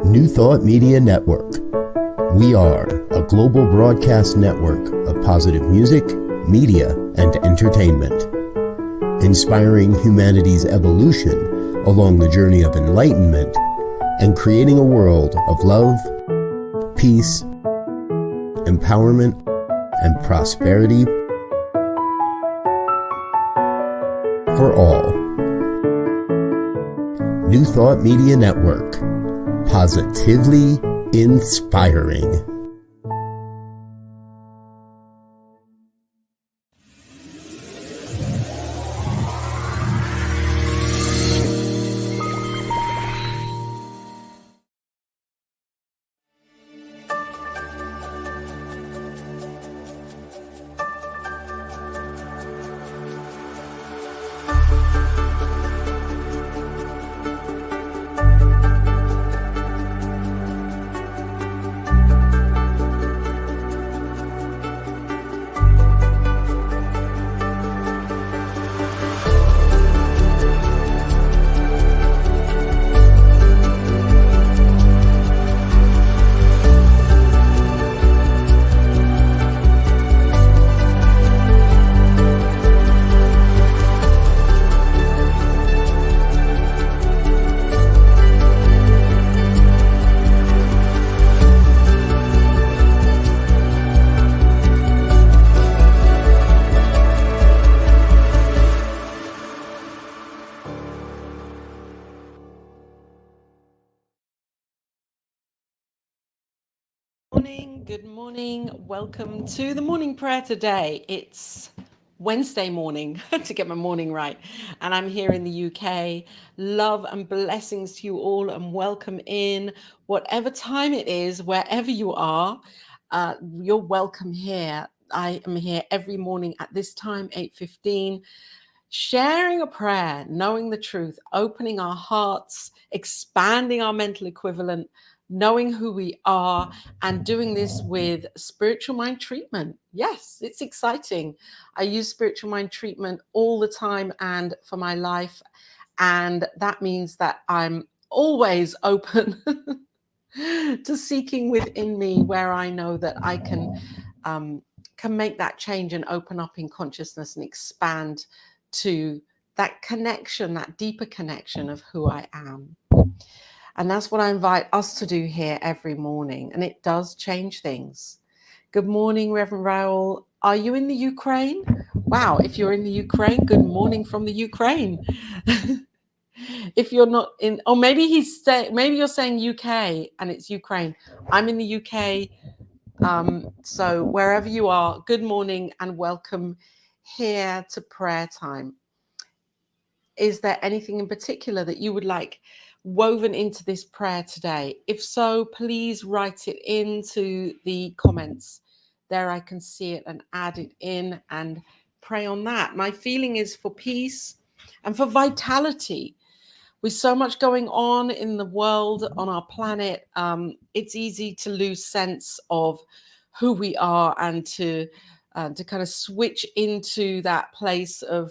New Thought Media Network. We are a global broadcast network of positive music, media, and entertainment, inspiring humanity's evolution along the journey of enlightenment and creating a world of love, peace, empowerment, and prosperity for all. New Thought Media Network. Positively inspiring. Good morning. Welcome to the morning prayer today. It's Wednesday morning to get my morning right. And I'm here in the UK. Love and blessings to you all and welcome in whatever time it is, wherever you are. You're welcome here. I am here every morning at this time, 8:15, sharing a prayer, knowing the truth, opening our hearts, expanding our mental equivalent, knowing who we are, and doing this with spiritual mind treatment. Yes, it's exciting. I use spiritual mind treatment all the time and for my life. And that means that I'm always open to seeking within me where I know that I can make that change and open up in consciousness and expand to that connection, that deeper connection of who I am. And that's what I invite us to do here every morning. And it does change things. Good morning, Reverend Raoul. Are you in the Ukraine? Wow, if you're in the Ukraine, good morning from the Ukraine. If you're not in, or maybe maybe you're saying UK and it's Ukraine. I'm in the UK. So wherever you are, good morning and welcome here to prayer time. Is there anything in particular that you would like woven into this prayer today? If so, please write it into the comments. There I can see it and add it in and pray on that. My feeling is for peace and for vitality. With so much going on in the world, on our planet, it's easy to lose sense of who we are and to kind of switch into that place of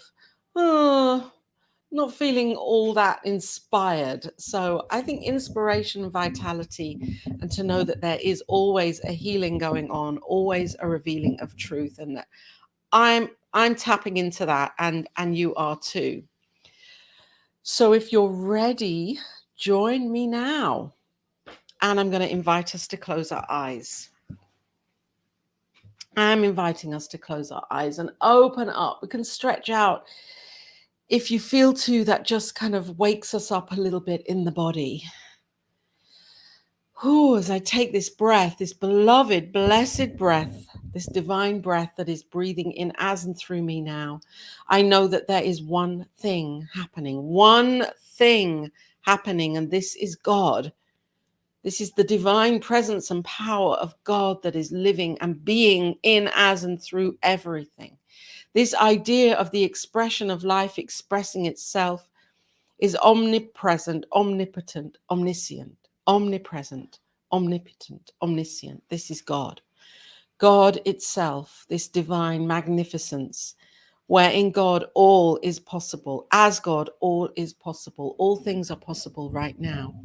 not feeling all that inspired. So I think inspiration and vitality, and to know that there is always a healing going on, always a revealing of truth, and that I'm tapping into that, and you are too. So if you're ready, join me now. And I'm going to invite us to close our eyes. I'm inviting us to close our eyes and open up. We can stretch out. If you feel too, that just kind of wakes us up a little bit in the body. As I take this breath, this beloved, blessed breath, this divine breath that is breathing in as and through me now, I know that there is one thing happening, and this is God. This is the divine presence and power of God that is living and being in, as, and through everything. This idea of the expression of life expressing itself is omnipresent, omnipotent, omniscient, omnipresent, omnipotent, omniscient. This is God. God itself, this divine magnificence, where in God all is possible. As God, all is possible. All things are possible right now.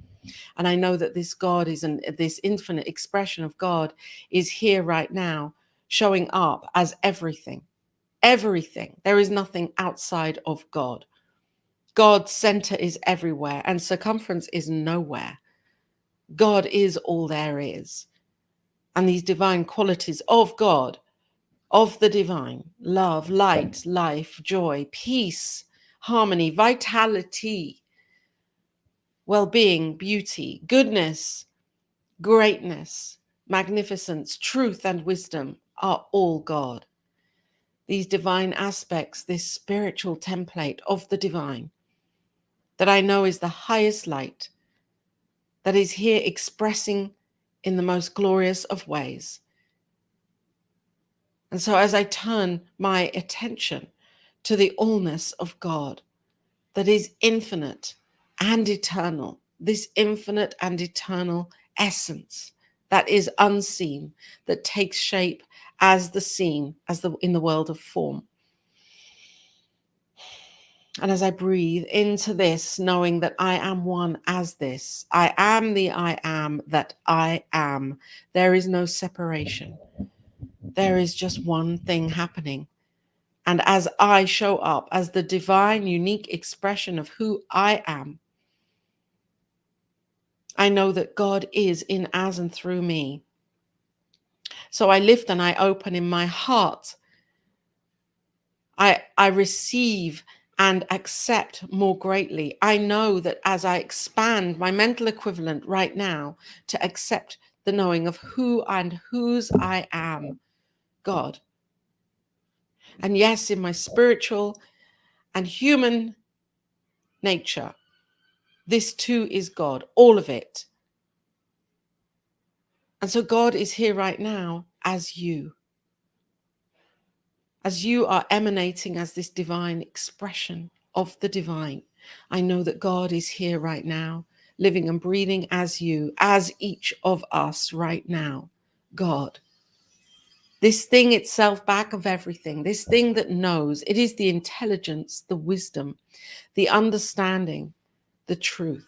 And I know that this God is this infinite expression of God is here right now, showing up as everything. Everything. There is nothing outside of God. God's center is everywhere and circumference is nowhere. God is all there is. And these divine qualities of God, of the divine, love, light, life, joy, peace, harmony, vitality, well-being, beauty, goodness, greatness, magnificence, truth, and wisdom are all God. These divine aspects, this spiritual template of the divine, that I know is the highest light, that is here expressing in the most glorious of ways. And so as I turn my attention to the allness of God, that is infinite and eternal, this infinite and eternal essence that is unseen, that takes shape as the seen, in the world of form. And as I breathe into this, knowing that I am one as this, I am the I am that I am. There is no separation. There is just one thing happening. And as I show up as the divine, unique expression of who I am, I know that God is in, as, and through me. So I lift and I open in my heart. I receive and accept more greatly. I know that as I expand my mental equivalent right now to accept the knowing of who and whose I am, God. And yes, in my spiritual and human nature, this too is God, all of it. And so God is here right now as you are emanating as this divine expression of the divine. I know that God is here right now, living and breathing as you, as each of us right now. God. This thing itself back of everything, this thing that knows, it is the intelligence, the wisdom, the understanding, the truth.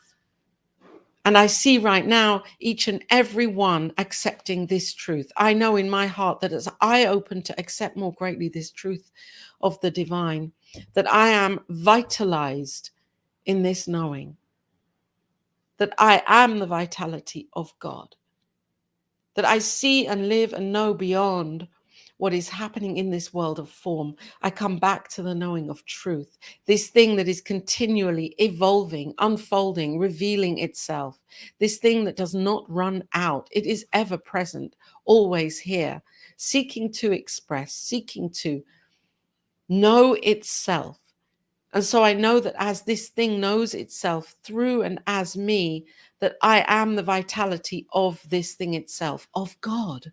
And I see right now each and every one accepting this truth. I know in my heart that as I open to accept more greatly this truth of the divine, that I am vitalized in this knowing, that I am the vitality of God, that I see and live and know beyond what is happening in this world of form. I come back to the knowing of truth, this thing that is continually evolving, unfolding, revealing itself, this thing that does not run out. It is ever present, always here, seeking to express, seeking to know itself. And so I know that as this thing knows itself through and as me, that I am the vitality of this thing itself, of God.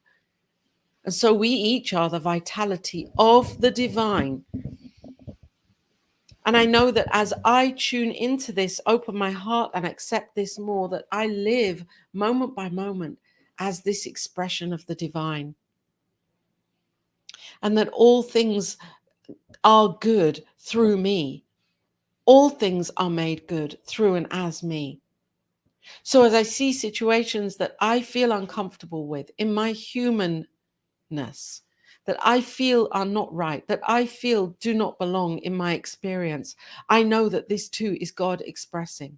And so we each are the vitality of the divine. And I know that as I tune into this, open my heart and accept this more, that I live moment by moment as this expression of the divine. And that all things are good through me. All things are made good through and as me. So as I see situations that I feel uncomfortable with in my humanness, that I feel are not right, that I feel do not belong in my experience, I know that this too is God expressing.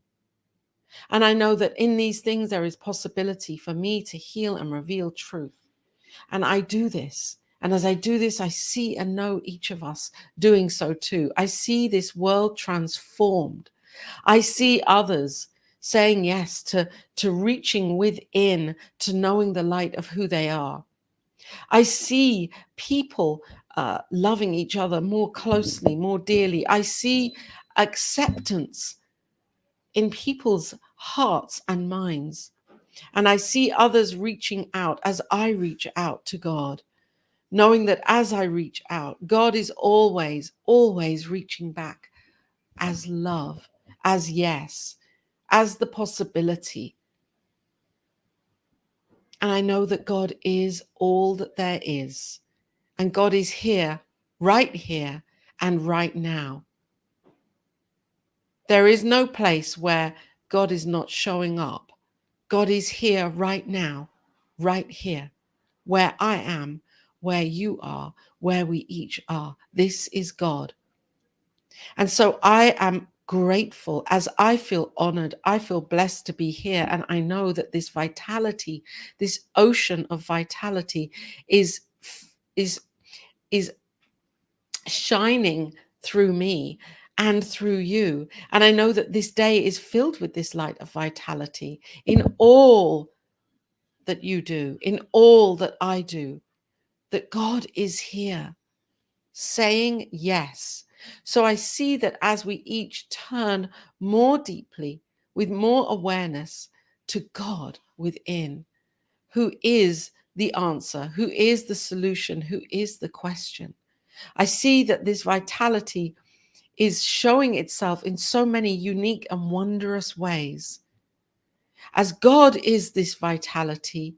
And I know that in these things there is possibility for me to heal and reveal truth. And I do this. And as I do this, I see and know each of us doing so too. I see this world transformed. I see others saying yes to reaching within, to knowing the light of who they are. I see people loving each other more closely, more dearly. I see acceptance in people's hearts and minds. And I see others reaching out as I reach out to God, knowing that as I reach out, God is always, always reaching back as love, as yes, as the possibility. And I know that God is all that there is. And God is here and right now. There is no place where God is not showing up God is here right now, right here, where I am, where you are, where we each are. This is God. And so I am grateful as I feel honored. I feel blessed to be here. And I know that this vitality, this ocean of vitality is shining through me and through you. And I know that this day is filled with this light of vitality in all that you do, in all that I do, that God is here saying yes. So I see that as we each turn more deeply, with more awareness to God within, who is the answer, who is the solution, who is the question. I see that this vitality is showing itself in so many unique and wondrous ways. As God is this vitality,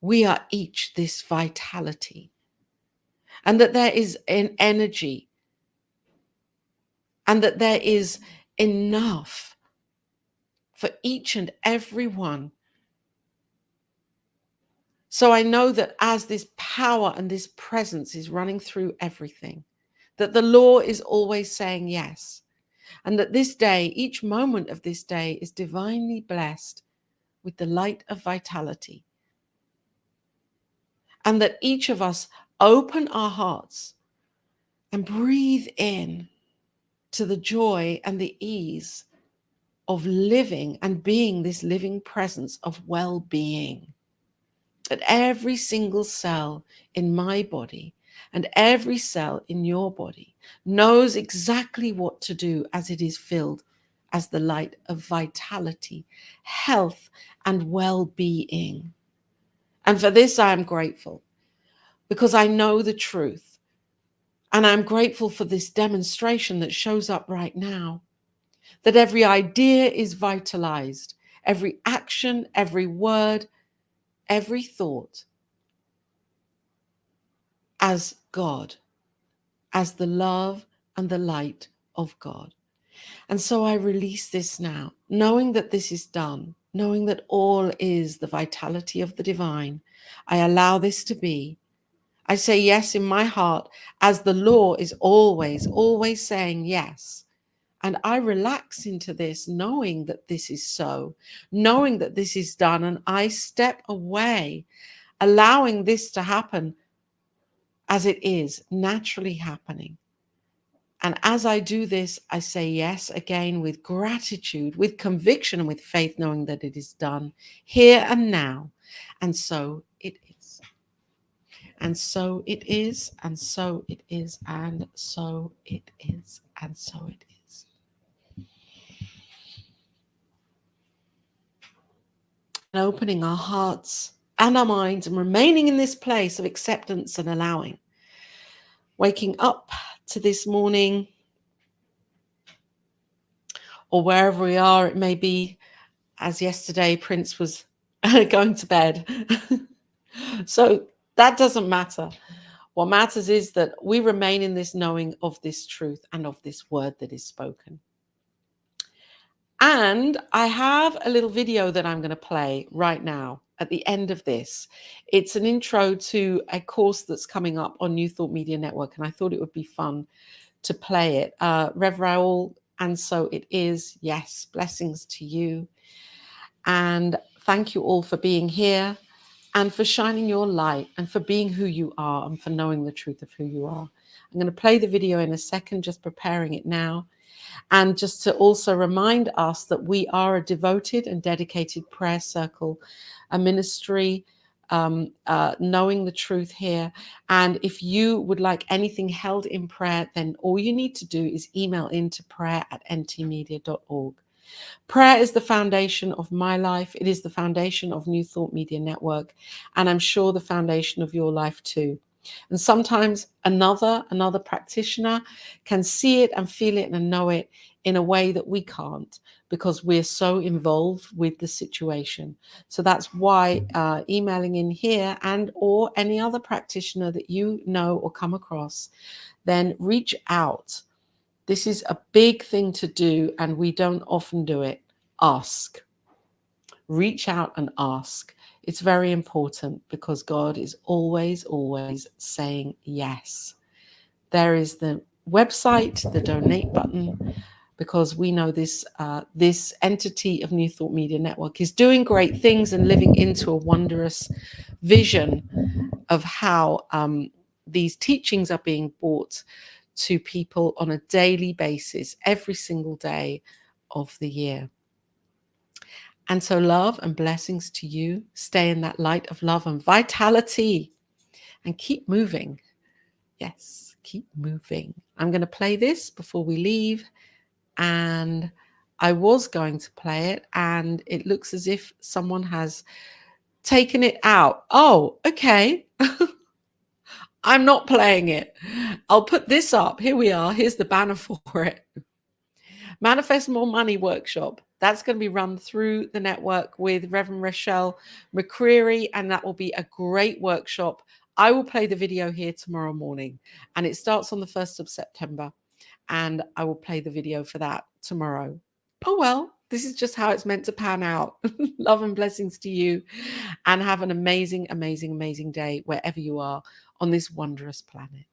we are each this vitality. And that there is an energy, and that there is enough for each and every one. So I know that as this power and this presence is running through everything, that the law is always saying yes. And that this day, each moment of this day is divinely blessed with the light of vitality. And that each of us open our hearts and breathe in to the joy and the ease of living and being this living presence of well-being. That every single cell in my body and every cell in your body knows exactly what to do as it is filled as the light of vitality, health, and well-being. And for this, I am grateful because I know the truth. And I'm grateful for this demonstration that shows up right now, that every idea is vitalized, every action, every word, every thought as God, as the love and the light of God. And so I release this now, knowing that this is done, knowing that all is the vitality of the divine. I allow this to be. I say yes in my heart, as the law is always, always saying yes. And I relax into this, knowing that this is so, knowing that this is done. And I step away, allowing this to happen as it is naturally happening. And as I do this, I say yes again with gratitude, with conviction, and with faith, knowing that it is done here and now. And so it is. And so it is, and so it is, and so it is, and so it is. And opening our hearts and our minds and remaining in this place of acceptance and allowing. Waking up to this morning, or wherever we are, it may be, as yesterday, Prince was going to bed. So that doesn't matter. What matters is that we remain in this knowing of this truth and of this word that is spoken. And I have a little video that I'm going to play right now at the end of this. It's an intro to a course that's coming up on New Thought Media Network, and I thought it would be fun to play it. Rev Raoul, and so it is. Yes, blessings to you. And thank you all for being here and for shining your light and for being who you are and for knowing the truth of who you are. I'm going to play the video in a second, just preparing it now. And just to also remind us that we are a devoted and dedicated prayer circle, a ministry, knowing the truth here. And if you would like anything held in prayer, then all you need to do is email into prayer@ntmedia.org. Prayer is the foundation of my life. It is the foundation of New Thought Media Network. And I'm sure the foundation of your life too. And sometimes another practitioner can see it and feel it and know it in a way that we can't, because we're so involved with the situation. So that's why emailing in here and or any other practitioner that you know or come across, then reach out. This is a big thing to do, and we don't often do it. Ask. reach out and ask. It's very important because God is always, always saying yes. There is the website, the donate button, because we know this entity of New Thought Media Network is doing great things and living into a wondrous vision of how these teachings are being brought to people on a daily basis, every single day of the year. And so love and blessings to you. Stay in that light of love and vitality and keep moving. Yes, keep moving. I'm going to play this before we leave. And I was going to play it, and it looks as if someone has taken it out. Oh, okay. I'm not playing it. I'll put this up. Here we are. Here's the banner for it. Manifest More Money Workshop. That's going to be run through the network with Reverend Rochelle McCreary, and that will be a great workshop. I will play the video here tomorrow morning, and it starts on the 1st of September, and I will play the video for that tomorrow. Oh, well, this is just how it's meant to pan out. Love and blessings to you, and have an amazing, amazing, amazing day wherever you are on this wondrous planet.